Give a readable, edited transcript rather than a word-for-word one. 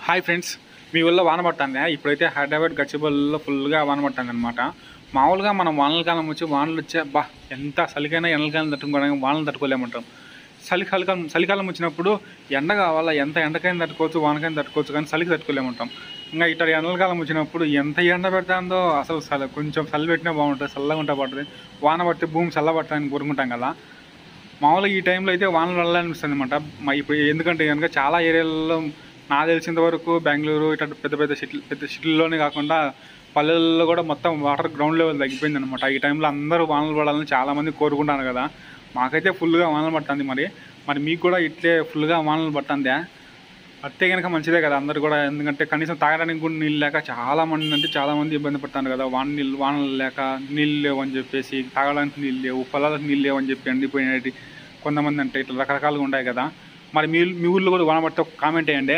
Hi friends, మీ ఊళ్ళో వాన పడుతుందా? ఇప్పుడైతే హైదరాబాద్ గచ్చిబౌలిలో ఫుల్గా వాన పడుతుంది అనమాట. మామూలుగా మనం వానల కాలం వచ్చి వానలు వచ్చే ఎంత చలికైనా ఎండలకాలం తట్టుకోవడానికి వానలు తట్టుకోలేమంటాం. చలికాలం వచ్చినప్పుడు ఎండ కావాలా, ఎంత ఎండకైనా తట్టుకోవచ్చు, వానకైనా తట్టుకోవచ్చు, కానీ చలికి తట్టుకోలేమంటాం. ఇంకా ఇట్లా ఎండలకాలం వచ్చినప్పుడు ఎంత ఎండ పెడుతుందో అసలు కొంచెం చలి పెట్టినా బాగుంటుంది, చల్లగా ఉంటా పడుతుంది. వాన పడితే భూమి చల్లబడతాయని కోరుకుంటాం కదా. మామూలుగా ఈ టైంలో అయితే వానలు పడాలనిపిస్తుంది అనమాట. ఇప్పుడు ఎందుకంటే కనుక చాలా ఏరియాలలో నాకు తెలిసినంత వరకు బెంగళూరు ఇట్లా పెద్ద సిటీల్లోనే కాకుండా పల్లెల్లో కూడా మొత్తం వాటర్ గ్రౌండ్ లెవెల్ తగ్గిపోయింది అనమాట. ఈ టైంలో అందరూ వానలు పడాలని చాలామంది కోరుకుంటాను కదా. మాకైతే ఫుల్గా వానలు పడుతుంది. మరి మీకు కూడా ఇట్లే ఫుల్గా వానలు పడుతుందా? పడితే కనుక మంచిదే కదా అందరు కూడా. ఎందుకంటే కనీసం తాగడానికి కూడా నీళ్ళు లేక చాలామంది ఇబ్బంది పడుతున్నారు కదా. వానలు లేక నీళ్ళు లేవు అని చెప్పేసి, తాగడానికి నీళ్ళు లేవు, పొలాలకు నీళ్ళు లేవు అని చెప్పి ఎండిపోయినవి కొంతమంది అంటే ఇట్లా రకరకాలుగా ఉంటాయి కదా. మరి మీ ఊళ్ళో కూడా వాన పడితే ఒక కామెంట్ వేయండి.